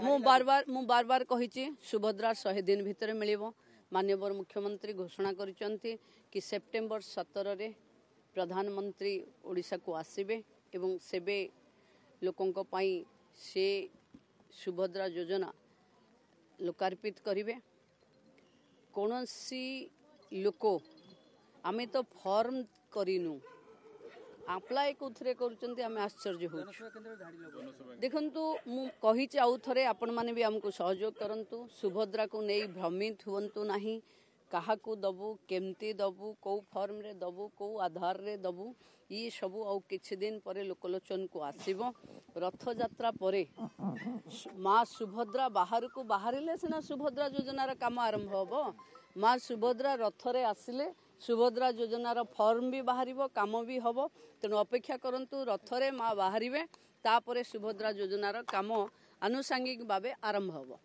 मु बार बार कही सुभद्रा 100 दिन भितर मिलिबो। माननीय मुख्यमंत्री घोषणा करिसंती कि सेप्टेम्बर 17 रे प्रधानमंत्री ओडिशा को आसीबे एवं सेबे लोकंक पई से सुभद्रा योजना लोकार्पित करिवे। कौनसी लोक आमे तो फॉर्म करिनु अप्लाई कोथरे करूचंती आमे आश्चर्य हो। देखंतु मु कहि आउ थरे आपण माने भी हमको सहयोग करंतु। सुभद्रा को नहीं भ्रमित हुवंतु नाही। कहा को दबु केमती दबु को फॉर्म रे दबु को आधार रे दबु ये सबु आउ किछि दिन परे लोकलोचन को आसीबो। रथ यात्रा परे माँ सुभद्रा बाहर को बाहरिले सिना सुभद्रा योजनार काम आरंभ होबो। माँ सुभद्रा रथरे आसिले सुभद्रा योजनार फॉर्म भी बाहरिबो काम भी होबो। तेणु अपेक्षा करंतु रथरे माँ बाहरिबे तापरे सुभद्रा योजनार काम आनुषंगिक भावे आरंभ होबो।